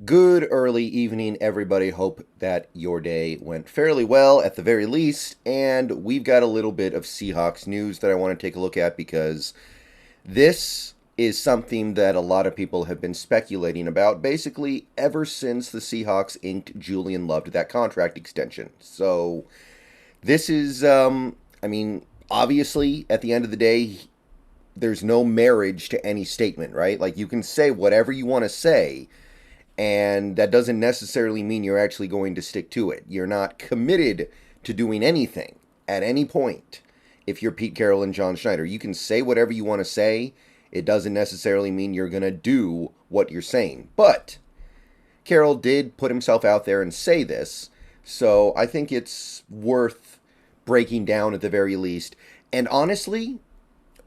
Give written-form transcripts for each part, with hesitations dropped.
Good early evening, everybody. Hope that your day went fairly well at the very least. And we've got a little bit of Seahawks news that I want to take a look at because this is something that a lot of people have been speculating about basically ever since the Seahawks inked Julian Love to that contract extension. So this is, obviously, at the end of the day, there's no marriage to any statement, right? Like, you can say whatever you want to say, and that doesn't necessarily mean you're actually going to stick to it. You're not committed to doing anything at any point if you're Pete Carroll and John Schneider. You can say whatever you want to say. It doesn't necessarily mean you're going to do what you're saying. But Carroll did put himself out there and say this, so I think it's worth breaking down at the very least. And honestly,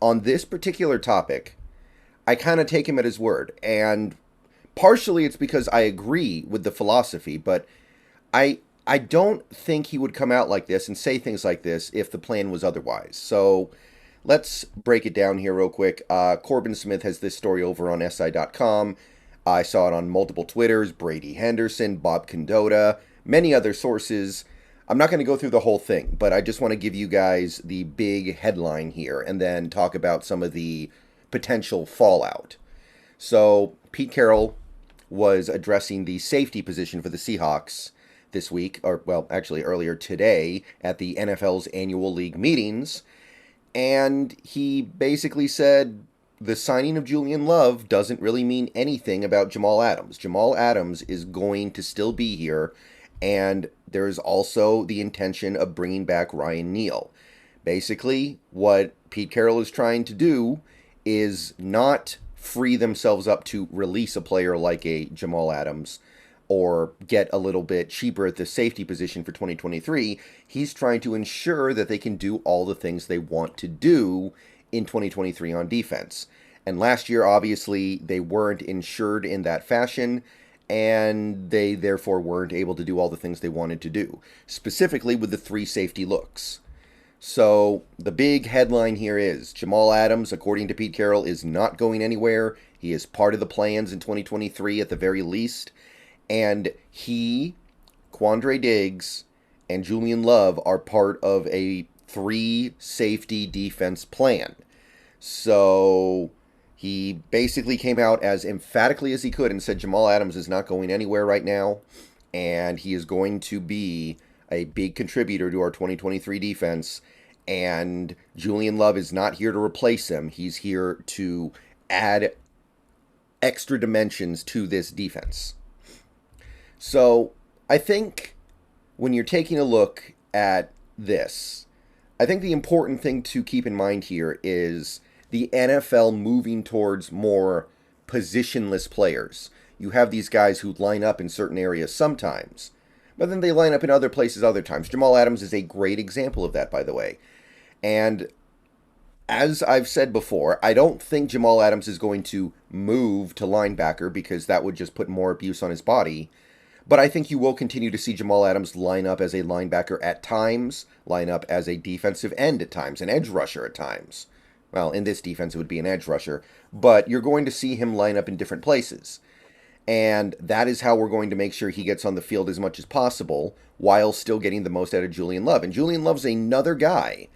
on this particular topic, I kind of take him at his word. And partially it's because I agree with the philosophy, but I don't think he would come out like this and say things like this if the plan was otherwise. So let's break it down here real quick. Corbin Smith has this story over on SI.com. I saw it on multiple Twitters, Brady Henderson, Bob Condotta, many other sources. I'm not going to go through the whole thing, but I just want to give you guys the big headline here and then talk about some of the potential fallout. So Pete Carroll was addressing the safety position for the Seahawks this week, or well, actually earlier today at the NFL's annual league meetings, and he basically said the signing of Julian Love doesn't really mean anything about Jamal Adams. Jamal Adams is going to still be here, and there's also the intention of bringing back Ryan Neal. Basically, what Pete Carroll is trying to do is not free themselves up to release a player like a Jamal Adams or get a little bit cheaper at the safety position for 2023. He's trying to ensure that they can do all the things they want to do in 2023 on defense. And last year, obviously, they weren't insured in that fashion, and they therefore weren't able to do all the things they wanted to do, specifically with the three safety looks. So the big headline here is Jamal Adams, according to Pete Carroll, is not going anywhere. He is part of the plans in 2023 at the very least. And he, Quandre Diggs, and Julian Love are part of a three safety defense plan. So he basically came out as emphatically as he could and said Jamal Adams is not going anywhere right now. And he is going to be a big contributor to our 2023 defense. And Julian Love is not here to replace him. He's here to add extra dimensions to this defense. So I think when you're taking a look at this, I think the important thing to keep in mind here is the NFL moving towards more positionless players. You have these guys who line up in certain areas sometimes, but then they line up in other places other times. Jamal Adams is a great example of that, by the way. And as I've said before, I don't think Jamal Adams is going to move to linebacker because that would just put more abuse on his body. But I think you will continue to see Jamal Adams line up as a linebacker at times, line up as a defensive end at times, an edge rusher at times. Well, in this defense, it would be an edge rusher. But you're going to see him line up in different places. And that is how we're going to make sure he gets on the field as much as possible while still getting the most out of Julian Love. And Julian Love's another guy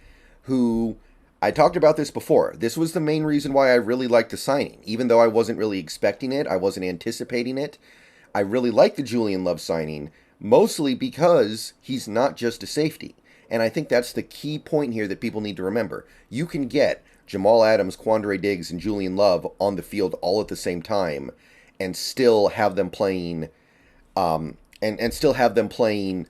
who, I talked about this before. This was the main reason why I really liked the signing. Even though I wasn't really expecting it, I wasn't anticipating it. I really like the Julian Love signing, mostly because he's not just a safety. And I think that's the key point here that people need to remember. You can get Jamal Adams, Quandre Diggs, and Julian Love on the field all at the same time and still have them playing and still have them playing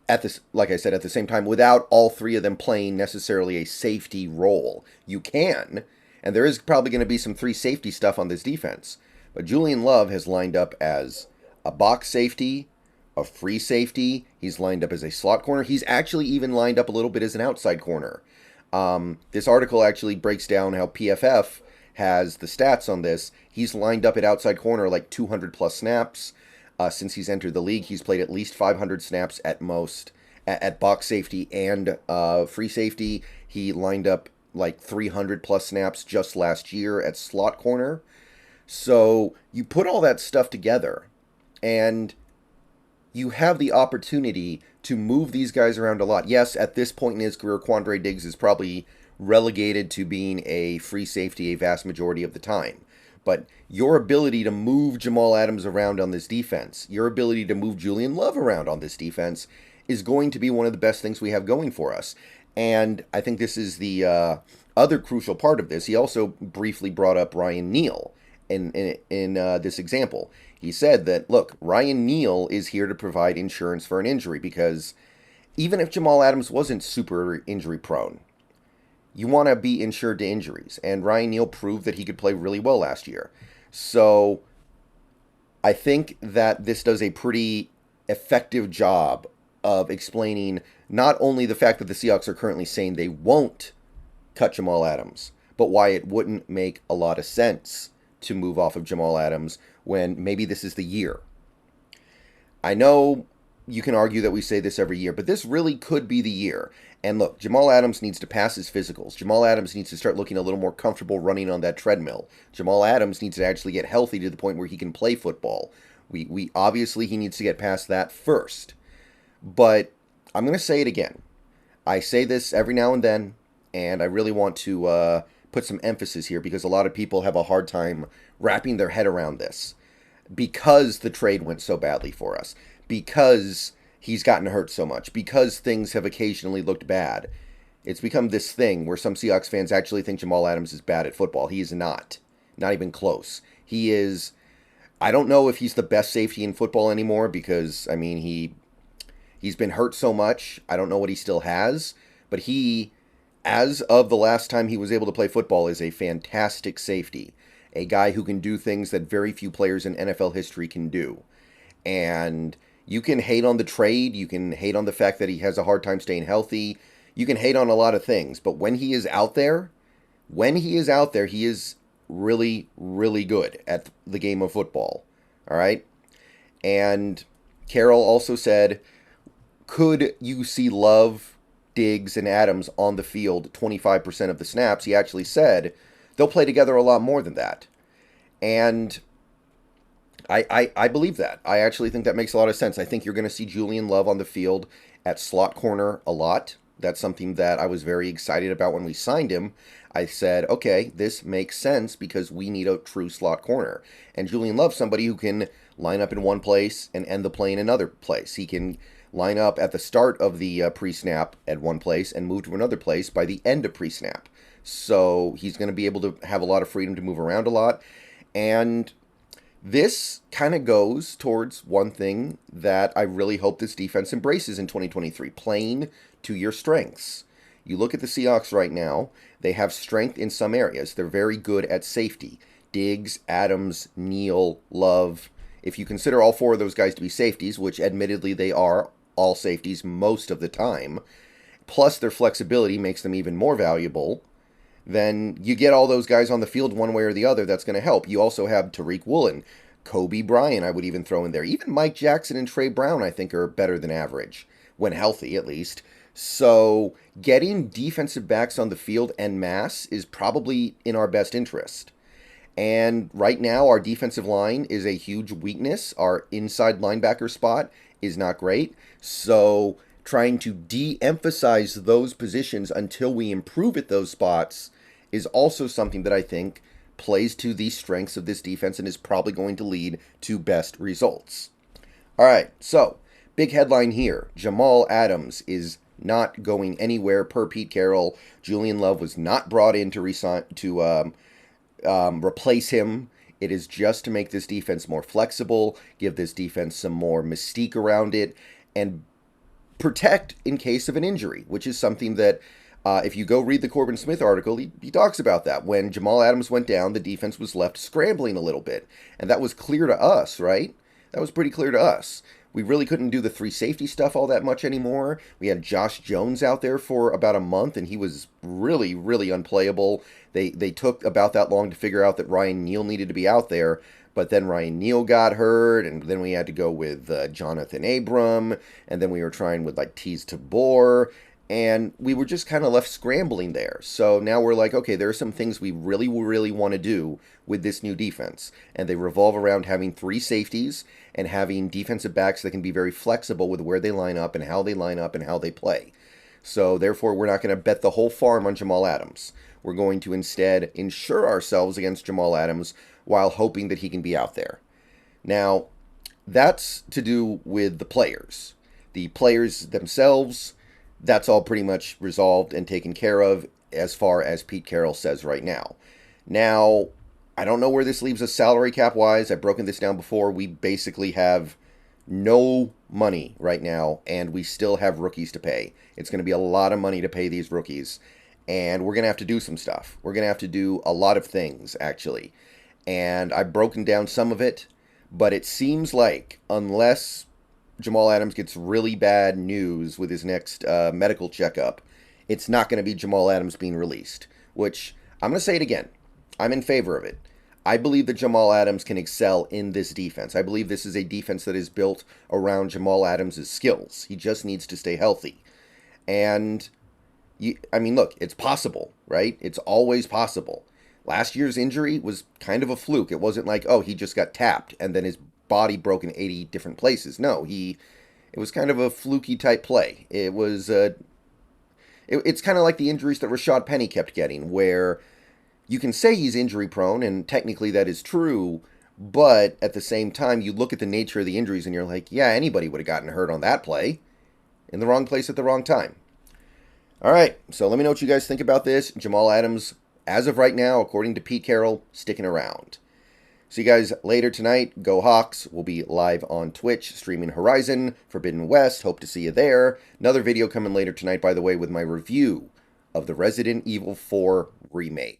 at this, like I said, at the same time without all three of them playing necessarily a safety role. You can, and there is probably going to be some three safety stuff on this defense. But Julian Love has lined up as a box safety, a free safety. He's lined up as a slot corner. He's actually even lined up a little bit as an outside corner. This article actually breaks down how PFF has the stats on this. He's lined up at outside corner like 200 plus snaps. Since he's entered the league, he's played at least 500 snaps at most at box safety and free safety. He lined up like 300 plus snaps just last year at slot corner. So you put all that stuff together, And you have the opportunity to move these guys around a lot. Yes, at this point in his career, Quandre Diggs is probably relegated to being a free safety a vast majority of the time. But your ability to move Jamal Adams around on this defense, your ability to move Julian Love around on this defense, is going to be one of the best things we have going for us. And I think this is the other crucial part of this. He also briefly brought up Ryan Neal in this example. He said that, look, Ryan Neal is here to provide insurance for an injury, because even if Jamal Adams wasn't super injury prone, you want to be insured to injuries. And Ryan Neal proved that he could play really well last year. So I think that this does a pretty effective job of explaining not only the fact that the Seahawks are currently saying they won't cut Jamal Adams, but why it wouldn't make a lot of sense to move off of Jamal Adams when maybe this is the year. I know you can argue that we say this every year, but this really could be the year. And look, Jamal Adams needs to pass his physicals. Jamal Adams needs to start looking a little more comfortable running on that treadmill. Jamal Adams needs to actually get healthy to the point where he can play football. We obviously, he needs to get past that first. But I'm going to say it again. I say this every now and then, and I really want to put some emphasis here, because a lot of people have a hard time wrapping their head around this, because the trade went so badly for us, because he's gotten hurt so much, because things have occasionally looked bad. It's become this thing where some Seahawks fans actually think Jamal Adams is bad at football. He is not. Not even close. He is... I don't know if he's the best safety in football anymore, because, I mean, he's been hurt so much. I don't know what he still has. But he, as of the last time he was able to play football, is a fantastic safety. A guy who can do things that very few players in NFL history can do. And you can hate on the trade. You can hate on the fact that he has a hard time staying healthy. You can hate on a lot of things. But when he is out there, he is really, really good at the game of football. All right? And Carroll also said, could you see Love, Diggs, and Adams on the field 25% of the snaps? He actually said they'll play together a lot more than that. And I believe that. I actually think that makes a lot of sense. I think you're going to see Julian Love on the field at slot corner a lot. That's something that I was very excited about when we signed him. I said, okay, this makes sense because we need a true slot corner. And Julian Love's somebody who can line up in one place and end the play in another place. He can line up at the start of the pre-snap at one place and move to another place by the end of pre-snap. So he's going to be able to have a lot of freedom to move around a lot. And this kind of goes towards one thing that I really hope this defense embraces in 2023, playing to your strengths. You look at the Seahawks right now, they have strength in some areas. They're very good at safety. Diggs, Adams, Neal, Love. If you consider all four of those guys to be safeties, which admittedly they are all safeties most of the time, plus their flexibility makes them even more valuable, then you get all those guys on the field one way or the other. That's going to help. You also have Tariq Woolen, Kobe Bryant, I would even throw in there. Even Mike Jackson and Trey Brown, I think, are better than average, when healthy at least. So getting defensive backs on the field en masse is probably in our best interest. And right now, our defensive line is a huge weakness. Our inside linebacker spot is not great. So trying to de-emphasize those positions until we improve at those spots is also something that I think plays to the strengths of this defense and is probably going to lead to best results. All right, so big headline here. Jamal Adams is not going anywhere per Pete Carroll. Julian Love was not brought in to replace him. It is just to make this defense more flexible, give this defense some more mystique around it, and protect in case of an injury, which is something that if you go read the Corbin Smith article, he talks about that. When Jamal Adams went down, the defense was left scrambling a little bit. And that was clear to us, right? That was pretty clear to us. We really couldn't do the free safety stuff all that much anymore. We had Josh Jones out there for about a month, and he was really, really unplayable. They took about that long to figure out that Ryan Neal needed to be out there, but then Ryan Neal got hurt, and then we had to go with Jonathan Abram, and then we were trying with like Teez Tabor, And we were just kind of left scrambling there. So now we're like, okay, there are some things we really, really want to do with this new defense. And they revolve around having 3 safeties and having defensive backs that can be very flexible with where they line up and how they line up and how they play. So therefore, we're not going to bet the whole farm on Jamal Adams. We're going to instead insure ourselves against Jamal Adams while hoping that he can be out there. Now, that's to do with the players. The players themselves, that's all pretty much resolved and taken care of as far as Pete Carroll says right now. Now, I don't know where this leaves us salary cap wise. I've broken this down before. We basically have no money right now, and we still have rookies to pay. It's going to be a lot of money to pay these rookies, and we're going to have to do some stuff. We're going to have to do a lot of things, actually. And I've broken down some of it, but it seems like unless Jamal Adams gets really bad news with his next medical checkup, it's not going to be Jamal Adams being released, which I'm going to say it again. I'm in favor of it. I believe that Jamal Adams can excel in this defense. I believe this is a defense that is built around Jamal Adams' skills. He just needs to stay healthy. And, look, it's possible, right? It's always possible. Last year's injury was kind of a fluke. It wasn't like, oh, he just got tapped and then his body broke in 80 different places. No, it was kind of a fluky type play. It was, it's kind of like the injuries that Rashad Penny kept getting, where you can say he's injury prone, and technically that is true, but at the same time, you look at the nature of the injuries and you're like, yeah, anybody would have gotten hurt on that play in the wrong place at the wrong time. All right, so let me know what you guys think about this. Jamal Adams, as of right now, according to Pete Carroll, sticking around. See you guys later tonight. Go Hawks. We'll be live on Twitch, streaming Horizon, Forbidden West. Hope to see you there. Another video coming later tonight, by the way, with my review of the Resident Evil 4 remake.